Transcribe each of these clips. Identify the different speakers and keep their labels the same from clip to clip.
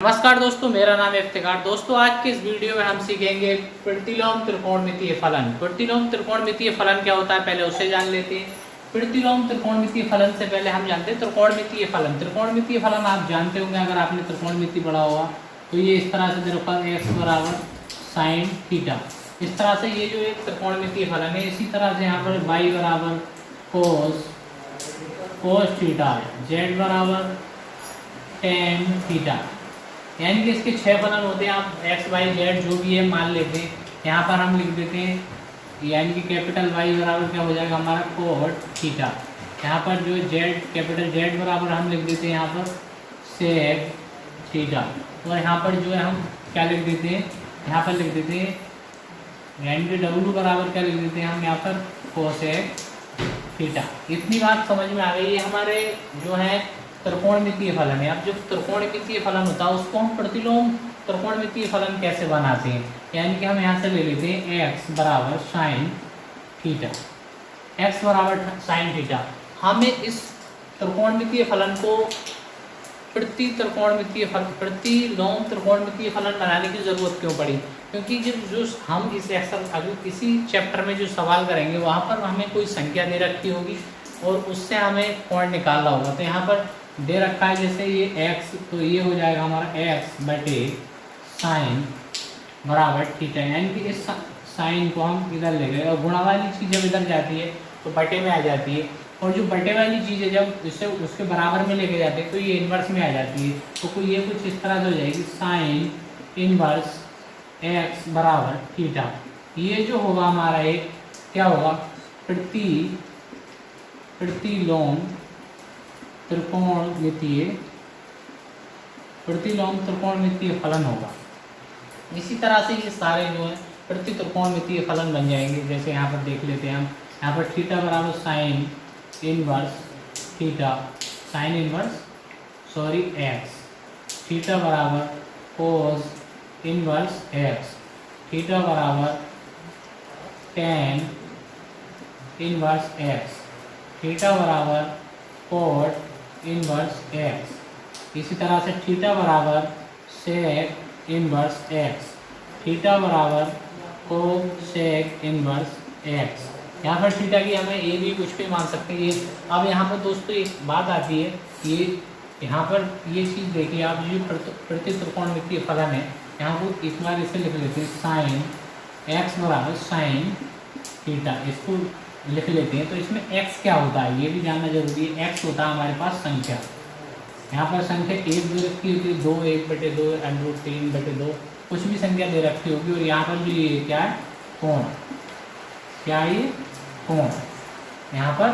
Speaker 1: नमस्कार दोस्तों, मेरा नाम है इफ्तिखार। दोस्तों, आज के इस वीडियो में हम सीखेंगे प्रतिलोम त्रिकोणमितीय फलन। प्रतिलोम त्रिकोणमितीय फलन क्या होता है, पहले उसे जान लेते हैं। प्रतिलोम त्रिकोणमितीय फलन से पहले हम जानते हैं त्रिकोणमितीय फलन। त्रिकोणमितीय फलन आप जानते होंगे, अगर आपने त्रिकोणमिति पढ़ा होगा तो ये इस तरह से दे रखा है, x बराबर साइन थीटा। इस तरह से ये जो एक त्रिकोणमितीय फलन है। इसी तरह से यहाँ पर y बराबर कोस थीटा है, z बराबर टेन थीटा, यानी कि इसके 6 फलन होते हैं। आप x y z जो भी है मान लेते हैं, यहाँ पर हम लिख देते हैं, यानी कि कैपिटल Y बराबर क्या हो जाएगा हमारा कोट थीटा। यहाँ पर जो z कैपिटल Z बराबर हम लिख देते हैं यहाँ पर सेक थीटा। और यहाँ पर जो है हम क्या लिख देते हैं, यहाँ पर लिख देते हैं, यानी कि W बराबर क्या लिख देते हैं हम यहाँ पर कोसेक थीटा। इतनी बात समझ में आ गई। ये हमारे जो है त्रिकोणमितीय फलन है। अब जो त्रिकोणमितीय फलन होता है उसको हम प्रतिलोम त्रिकोणमितीय फलन कैसे बनाते हैं, यानी कि हम यहाँ से ले लेते हैं x बराबर साइन थीटा। x बराबर साइन थीटा। हमें इस त्रिकोणमितीय फलन को प्रतिलोम त्रिकोणमितीय फलन बनाने की जरूरत क्यों पड़ी, क्योंकि जो हम इस अगर किसी चैप्टर में जो सवाल करेंगे वहाँ पर हमें कोई संख्या दे रखी होगी और उससे हमें कोण निकालना होगा। तो यहाँ पर दे रखा है जैसे ये x, तो ये हो जाएगा हमारा x बटे साइन बराबर थीटा, यानी कि इस साइन को हम इधर ले गए और गुणा वाली चीज़ जब इधर जाती है तो बटे में आ जाती है, और जो बटे वाली चीज़ है जब इसे उसके बराबर में लेके जाते हैं तो ये इन्वर्स में आ जाती है। तो ये कुछ इस तरह से हो जाएगी साइन इन्वर्स x बराबर थीटा। ये जो होगा हमारा एक क्या होगा, प्रतिलोम त्रिकोणमितीय फलन होगा। इसी तरह से ये सारे जो है प्रति त्रिकोणमितीय फलन बन जाएंगे। जैसे यहाँ पर देख लेते हैं हम, यहाँ पर थीटा बराबर sine inverse theta, sine inverse x, theta बराबर कोस इनवर्स x, थीटा बराबर टेन इनवर्स x, थीटा बराबर कोट इनवर्स x। इसी तरह से थीटा बराबर सेक इनवर्स x, थीटा बराबर कोसेक इनवर्स x। यहाँ पर थीटा की हमें ए भी कुछ भी मान सकते हैं। ये अब यहाँ पर दोस्तों एक बात आती है, ये यहाँ पर ये चीज़ देखिए आप, जो प्रति त्रिकोणमितीय फलन है, यहाँ को एक बार इसे लिख लेते हैं साइन x बराबर साइन थीटा, इसको लिख लेते हैं। तो इसमें x क्या होता है ये भी जानना जरूरी है। x होता है हमारे पास संख्या, यहाँ पर संख्या एक दे रखी होती है, 2 1/2 √3/2 कुछ भी संख्या दे रखी होगी। और यहाँ पर जो ये क्या है, कोण, क्या ये कोण, यहाँ पर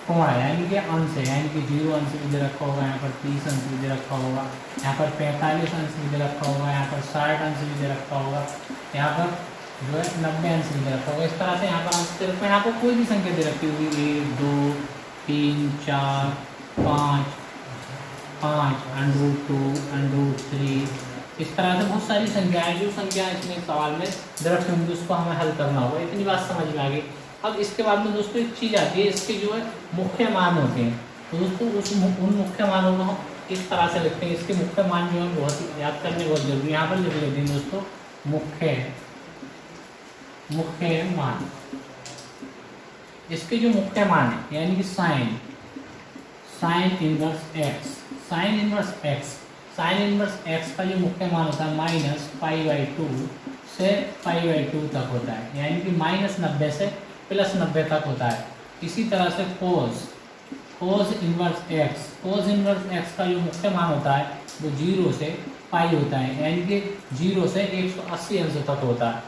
Speaker 1: कोण है, यानी कि अंश है, यानी कि 0 अंश भी दे रखा होगा, यहाँ पर 30 अंश भी दे रखा होगा, यहाँ पर 45 अंश भी दे रखा होगा, यहाँ पर 60 अंश भी दे रखा होगा, यहाँ पर जो है 90 अंश भी दे रखा होगा। इस तरह से यहाँ पर अंश दे रखा है, यहाँ पर कोई भी संख्या दे रखी होगी, 1 2 3 4 5 √2 √3, इस तरह से बहुत सारी संख्याएं, जो संख्या इसमें सवाल में दे रखी होंगी उसको हमें हल करना होगा। इतनी बात समझ में आ गई। अब इसके बाद में दोस्तों एक चीज़ आती है, इसके जो है मुख्य मान होते हैं। तो दोस्तों उन मुख्य मानों को हम इस तरह से लिखते हैं। इसके मुख्य मान जो है बहुत याद करने बहुत जरूरी है। यहाँ पर लिख लेते हैं दोस्तों मुख्य मान। इसके जो मुख्य मान है, यानी कि sine inverse x, sine inverse x का जो मुख्य मान होता है -π/2 से π/2 तक होता है, यानी कि -90 से +90 तक होता है। इसी तरह से कोस इनवर्स x का जो मुख्य मान होता है वो 0 से π होता है, यानी कि 0 से 180 अंश तक होता है।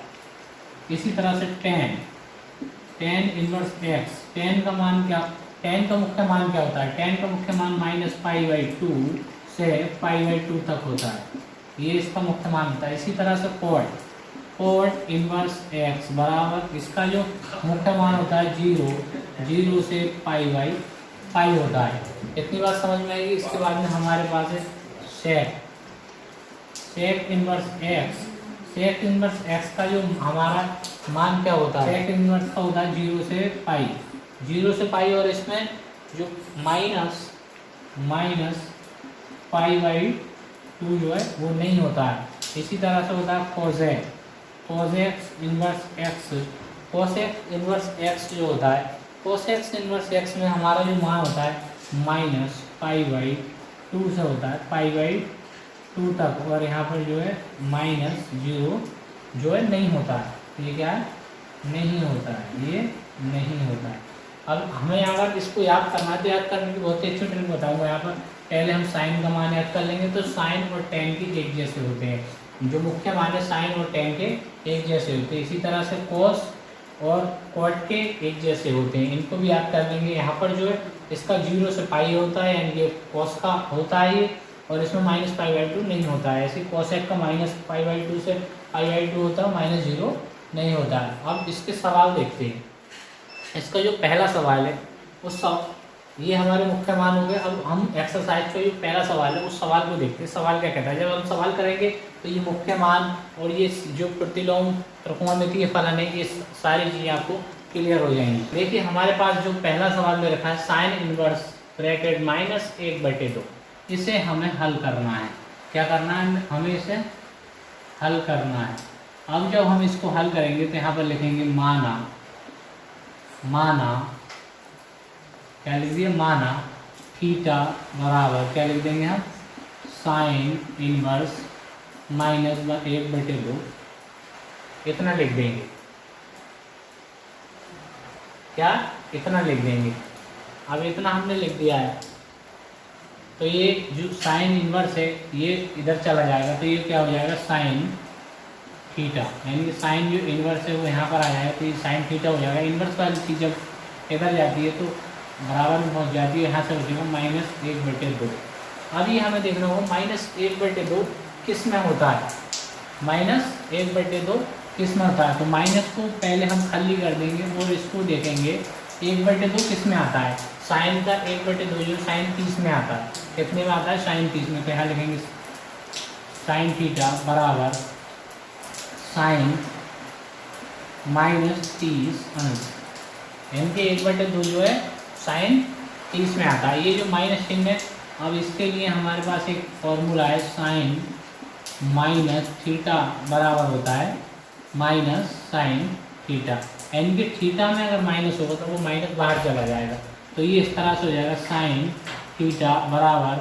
Speaker 1: इसी तरह से टेन इनवर्स x, टेन का मुख्य मान क्या होता है, टेन का मुख्य मान -π/2 से π/2 तक होता है, ये इसका मुख्य मान होता है। इसी तरह से कोट इनवर्स x बराबर, इसका जो मुख्य मान होता है 0 से π/π होता है। इतनी बात समझ में आएगी। इसके बाद में हमारे पास है सेक इनवर्स x का जो हमारा मान क्या होता है, सेक इनवर्स का होता है 0 से π, और इसमें जो माइनस π/2 2 जो है वो नहीं होता है। इसी तरह से होता है cosec, cosec inverse x, cosec inverse x जो होता है, कोसेक इनवर्स एक्स में हमारा जो मान होता है माइनस पाई/2 से होता है पाई/2 तक, और यहाँ पर जो है -0 जो है नहीं होता है। ये क्या है, नहीं होता है, ये नहीं होता है। अब हमें अगर इसको याद करना है तो याद करने की बहुत ही अच्छी ट्रिक बताऊंगा। यहाँ पर पहले हम साइन का मान याद कर लेंगे, तो साइन और टेन के एक जैसे होते हैं, जो मुख्य मान है साइन और टेन के एक जैसे होते हैं। इसी तरह से कोस और कॉट के एक जैसे होते हैं, इनको भी याद कर लेंगे। यहाँ पर जो है इसका 0 से पाई होता है, यानी कि कॉस का होता है ये, और इसमें -पाई/2 नहीं होता है। ऐसे कोसेक का -पाई/2 से पाई/2 होता है, -0 नहीं होता है। अब इसके सवाल देखते हैं। इसका जो पहला सवाल है उस ये हमारे मुख्य मान हो गए। अब हम एक्सरसाइज का जो पहला सवाल है उस सवाल को देखते हैं। सवाल क्या कहता है, जब हम सवाल करेंगे तो ये मुख्य मान और ये जो प्रतिलोम त्रिकोणमितीय फलन है, ये सारी चीज़ें आपको क्लियर हो जाएंगी। देखिए हमारे पास जो पहला सवाल में रखा है साइन इनवर्स ब्रैकेट -1/2, इसे हमें हल करना है। क्या करना है, हमें इसे हल करना है। अब जब हम इसको हल करेंगे तो यहाँ पर लिखेंगे माना क्या लिख दिया, माना थीटा बराबर क्या लिख देंगे हम, साइन इनवर्स -1/2, इतना लिख देंगे। क्या, इतना लिख देंगे। अब इतना हमने लिख दिया है तो ये जो साइन इनवर्स है ये इधर चला जाएगा, तो ये क्या हो जाएगा साइन थीटा, यानी कि साइन जो इनवर्स है वो यहाँ पर आ जाएगा, तो ये साइन थीटा हो जाएगा। इनवर्स वाली चीज़ जब इधर जाती है तो बराबर में पहुँच जाती है, यहाँ से बचेगा -1/2। अब ये हमें देखना होगा -1/2 किस में होता है, -1/2 किस में होता है। तो माइनस को पहले हम खाली कर देंगे और इसको देखेंगे 1/2 किस में आता है, साइन का 1/2 जो साइन 30 में आता है, कितने में आता है, साइन 30 में। तो यहाँ लिखेंगे साइन थीटा बराबर साइन -30 अंश, यानी कि 1/2 जो है साइन 30 में आता है। ये जो माइनस चिन्ह है, अब इसके लिए हमारे पास एक फॉर्मूला है, साइन माइनस थीटा बराबर होता है माइनस साइन थीटा, यानी कि थीटा में अगर माइनस होगा तो वो माइनस बाहर चला जाएगा। तो ये इस तरह से हो जाएगा, साइन थीटा बराबर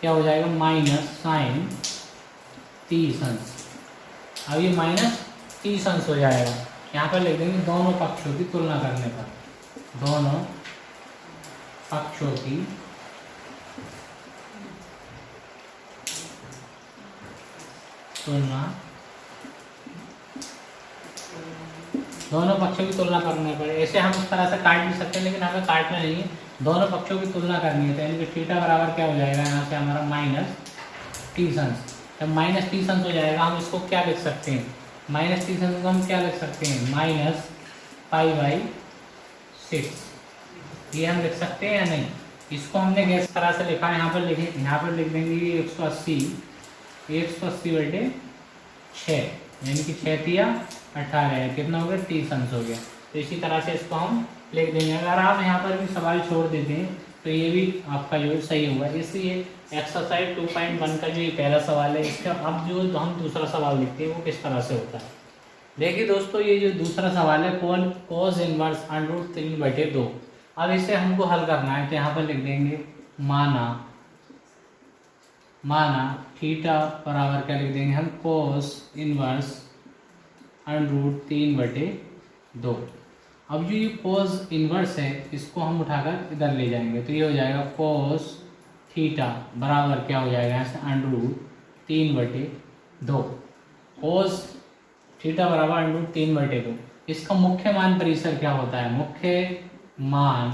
Speaker 1: क्या हो जाएगा, माइनस साइन 30 अंश। अब ये -30 अंश हो जाएगा। यहाँ पर लिख देंगे दोनों पक्षों की तुलना करने पर, दोनों पक्षों की तुलना, दोनों पक्षों की तुलना करने पर। ऐसे हम इस तरह से काट भी सकते हैं, लेकिन हमें काटना नहीं है, दोनों पक्षों की तुलना करनी है। तो यानी कि थीटा बराबर क्या हो जाएगा, यहाँ से हमारा -30 अंश। जब -30 अंश हो जाएगा हम इसको क्या लिख सकते हैं, -30 अंश को हम क्या लिख सकते हैं, -पाई/6, ये हम लिख सकते हैं या नहीं। इसको हमने किस तरह से लिखा है, यहाँ पर लिखे, यहाँ पर लिख देंगे 180/6, यानी कि 6 तिया 18 है, कितना हो गया, 30 अंश हो गया। तो इसी तरह से इसको हम लिख देंगे। अगर आप यहाँ पर भी सवाल छोड़ देते हैं तो ये भी आपका जो सही होगा। इसलिए एक्सरसाइज 2.1 का जो ये पहला सवाल है, इसका अब जो हम दूसरा सवाल लिखते हैं वो किस तरह से होता है। देखिए दोस्तों, ये जो दूसरा सवाल है कोस इनवर्स √3/2। अब इसे हमको हल करना है, तो यहाँ पर लिख देंगे माना थीटा बराबर क्या लिख देंगे हम, कोस इनवर्स √3/2। अब जो ये कोस इनवर्स है इसको हम उठाकर इधर ले जाएंगे, तो ये हो जाएगा कोस थीटा बराबर क्या हो जाएगा, यहाँ से √3/2। कोस थीटा बराबर √3/2। इसका मुख्य मान परिसर क्या होता है, मुख्य मान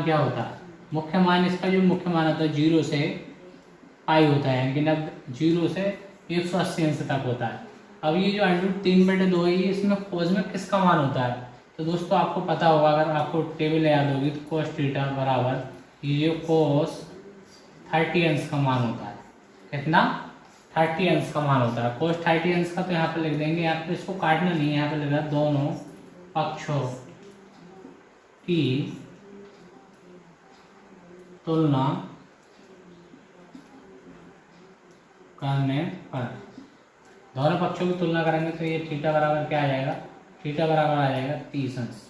Speaker 1: क्या होता है, मुख्य मान इसका जो मुख्य मान होता है 0 से पाई होता है, यानी कि 0 से 180 अंश तक होता है। अब ये जो √3/2 है, ये इसमें कोस में किसका मान होता है, तो दोस्तों आपको पता होगा, अगर आपको टेबल याद होगी, तो कोस थीटा बराबर ये जो कोस 30 अंश का मान होता है, कितना, 30 अंश का मान होता है। कोस 30 अंश का, तो यहाँ पर लिख देंगे, यहाँ पर इसको काटना नहीं है, यहाँ पर लिखा दोनों पक्षों की तुलना करने पर दोनों पक्षों की तुलना करेंगे तो ये थीटा बराबर क्या आ जाएगा, थीटा बराबर आ जाएगा 30 अंश,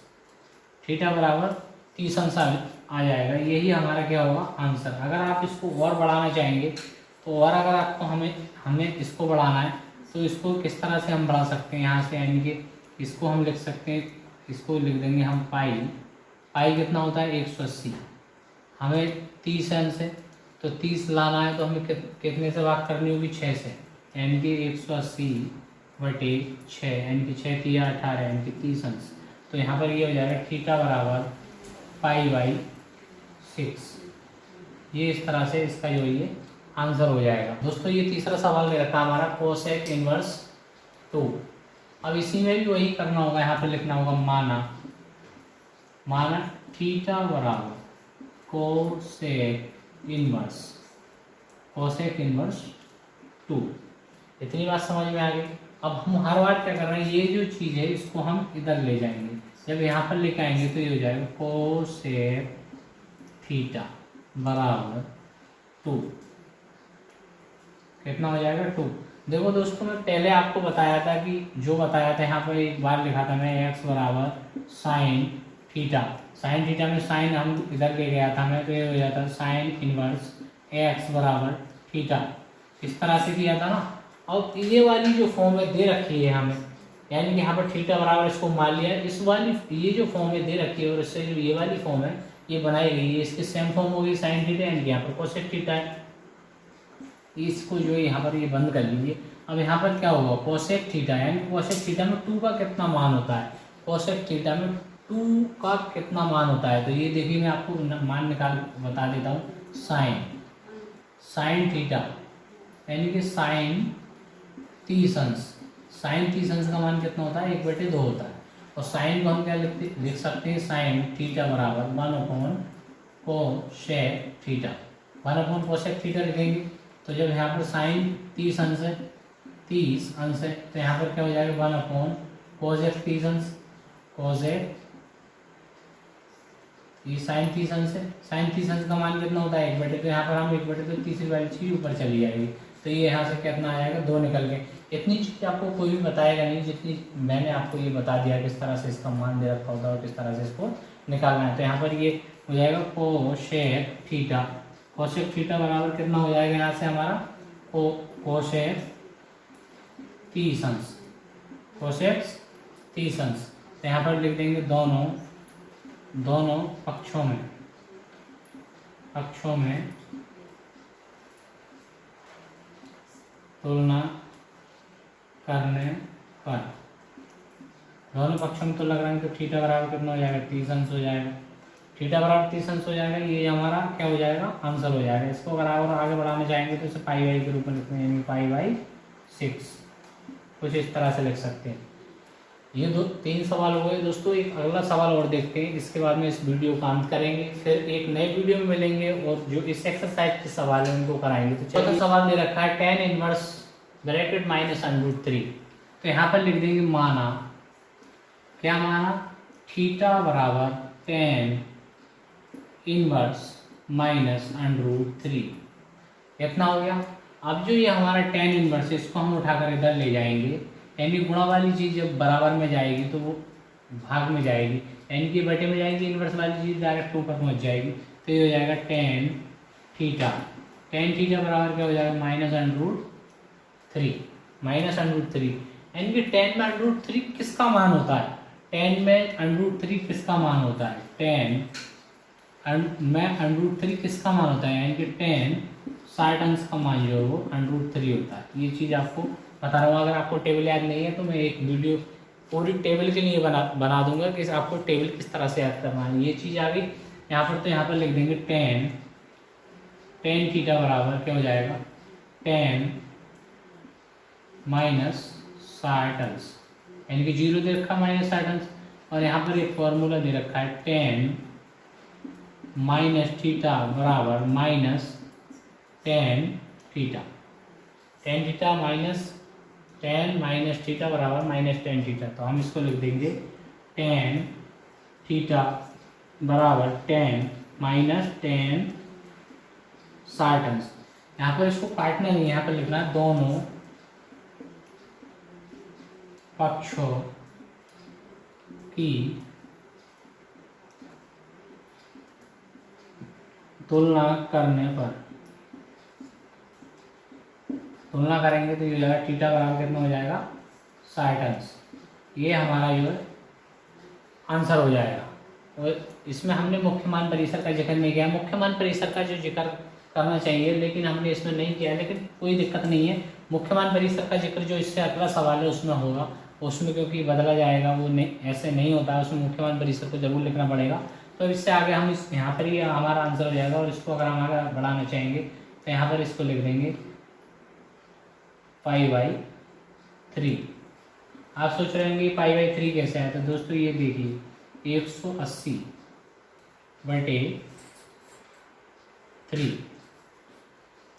Speaker 1: थीटा बराबर 30 अंश आ जाएगा। यही हमारा क्या होगा आंसर। अगर आप इसको और बढ़ाना चाहेंगे तो और अगर आपको हमें इसको बढ़ाना है तो इसको किस तरह से हम बढ़ा सकते हैं यहाँ से, यानी कि इसको हम लिख सकते हैं, इसको लिख देंगे हम पाई कितना होता है 180, हमें 30 अंश है तो 30 लाना है तो हमें कितने से भाग करनी होगी 6 से, यानी कि 180/6, यानी कि 6 तिया 18, यानी कि 30 अंश। तो यहाँ पर ये हो जाएगा थीटा बराबर π/6। ये इस तरह से इसका जो ये आंसर हो जाएगा। दोस्तों ये तीसरा सवाल ले रखा हमारा कोसेक इनवर्स 2। अब इसी में भी वही करना होगा, यहाँ पर लिखना होगा माना थीटा बराबर कोसेक इनवर्स 2। इतनी बात समझ में आ गई। अब हम हर बार क्या कर रहे हैं, ये जो चीज़ है इसको हम इधर ले जाएंगे, जब यहाँ पर लेके आएंगे तो ये हो जाएगा कोसेक थीटा बराबर 2। कितना हो जाएगा 2। देखो दोस्तों मैं पहले आपको बताया था कि जो बताया था यहाँ पर एक बार लिखा था मैं x बराबर साइन थीटा में साइन हम इधर ले गया था मैं, तो ये हो जाता साइन इनवर्स x बराबर थीटा, इस तरह से किया था ना। और ये वाली जो फॉर्म में दे रखी है हमें, यानी कि यहाँ पर थीटा बराबर इसको मान लिया, इस वाली ये जो फॉर्म में दे रखी है और इससे जो ये वाली फॉर्म है ये बनाई गई है, इसकी सेम फॉर्म होगी साइन थीटा, यानी कि यहाँ पर कोसेक थीटा है। इसको जो यहाँ पर ये बंद कर लीजिए। अब यहाँ पर क्या होगा कोसेक थीटा, यानी कोसेक थीटा में 2 का कितना मान होता है, कोसेक थीटा में 2 का कितना मान होता है। तो ये देखिए मैं आपको मान निकाल बता देता हूँ। साइन थीटा यानी कि साइन 30 अंश का मान कितना होता है 1/2 होता है। और साइन को हम क्या लिख सकते हैं, साइन थीटा बराबर 1/कोसेक थीटा, 1/कोसेक थीटा लिखेंगे। तो जब यहाँ पर साइन 30 अंश है तो यहाँ पर क्या हो जाएगा 1/कोसेक 30 अंश, कोसेक ये साइन 30 अंश है, साइन 30 अंश का मान कितना होता है 1/2, तो यहाँ पर हम 1/2 तो तीसरी वाली चीज ऊपर चली जाएगी, तो ये यहाँ से कितना आ जाएगा 2 निकल के। इतनी चीज आपको कोई भी बताएगा नहीं जितनी मैंने आपको ये बता दिया किस तरह से इसका मान दे रखा होता है और किस तरह से इसको निकालना है। तो यहाँ पर ये हो जाएगा कोसेक थीटा बराबर कितना हो जाएगा यहाँ से हमारा कोसेक 30 अंश, तो यहाँ पर लिख देंगे दोनों पक्षों में तुलना करने पर, दोनों पक्षों में तुलना करेंगे तो थीटा बराबर कितना हो जाएगा 30 अंश हो जाएगा, थीटा बराबर 30 अंश हो जाएगा। ये हमारा क्या हो जाएगा आंसर हो जाएगा। इसको अगर आप आगे बढ़ाना चाहेंगे तो इसे π/, के रूप में लिखते हैं, यानी π/6 कुछ इस तरह से लिख सकते हैं। ये 3 सवाल हो गए दोस्तों। एक अगला सवाल और देखते हैं, इसके बाद में इस वीडियो का अंत करेंगे, फिर एक नए वीडियो में मिलेंगे और जो इस एक्सरसाइज के सवाल है उनको कराएंगे। तो चौथा सवाल दे रखा है tan इनवर्स ब्रैकेट -√3। तो यहाँ पर लिख देंगे माना थीटा बराबर tan इनवर्स -√3। कितना हो गया। अब जो ये हमारा tan इनवर्स है इसको हम उठाकर इधर ले जाएंगे, यानी गुणा वाली चीज़ जब बराबर में जाएगी तो वो भाग में जाएगी, यानी कि बटे में जाएगी, इनवर्स वाली चीज़ डायरेक्ट ऊपर पहुँच जाएगी। तो ये हो जाएगा tan थीटा बराबर क्या हो जाएगा -√3, यानी कि tan/√3 किसका मान होता है, tan में √3 किसका मान होता है, tan में √3 किसका मान होता है, यानी कि tan 60 अंश का मान जो है वो √3 होता है। ये चीज़ आपको बता रहा हूँ। अगर आपको टेबल याद नहीं है तो मैं एक वीडियो पूरी टेबल के लिए बना दूंगा कि आपको टेबल किस तरह से याद करना है। ये चीज़ आ गई यहाँ पर, तो यहाँ पर लिख देंगे tan थीटा बराबर क्या हो जाएगा tan -60 अंश, यानी कि 0 दे रखा -60 अंश, और यहाँ पर एक फॉर्मूला दे रखा है tan थीटा बराबर tan थीटा बराबर -tan थीटा। तो हम इसको लिख देंगे tan थीटा बराबर tan -tan 60 अंश। यहाँ पर इसको काटना नहीं, यहाँ पर लिखना है दोनों पक्षों की तुलना करने पर, तुलना करेंगे तो ये हो जाएगा थीटा बराबर कितना हो जाएगा 60 अंश। ये हमारा जो है आंसर हो जाएगा। और इसमें हमने मुख्य मान परिसर का जिक्र नहीं किया। मुख्य मान परिसर का जो जिक्र करना चाहिए लेकिन हमने इसमें नहीं किया, लेकिन कोई दिक्कत नहीं है। मुख्य मान परिसर का जिक्र जो इससे अगला सवाल है उसमें होगा, उसमें क्योंकि बदला जाएगा, वो नहीं ऐसे नहीं होता है, उसमें मुख्य मान परिसर को जरूर लिखना पड़ेगा। तो इससे आगे हम इस यहाँ पर ही हमारा आंसर हो जाएगा। और इसको अगर हम आगे बढ़ाना चाहेंगे तो यहाँ पर इसको लिख देंगे 5/3। आप सोच रहे होंगे 5/3 कैसे आया? तो दोस्तों ये देखिए 180/3,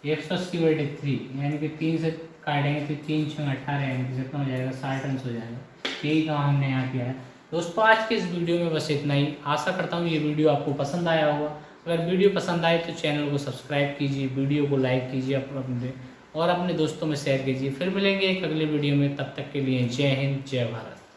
Speaker 1: 180/3 यानी कि 3 से काटेंगे तो 3 6 18 यानी कि कितना हो जाएगा 60 अंश हो जाएगा। यही काम हमने यहाँ किया है। दोस्तों आज के इस वीडियो में बस इतना ही। आशा करता हूँ ये वीडियो आपको पसंद आया होगा। अगर वीडियो पसंद आए तो चैनल को सब्सक्राइब कीजिए, वीडियो को लाइक कीजिए और अपने दोस्तों में शेयर कीजिए। फिर मिलेंगे एक अगले वीडियो में, तब तक के लिए जय हिंद जय भारत।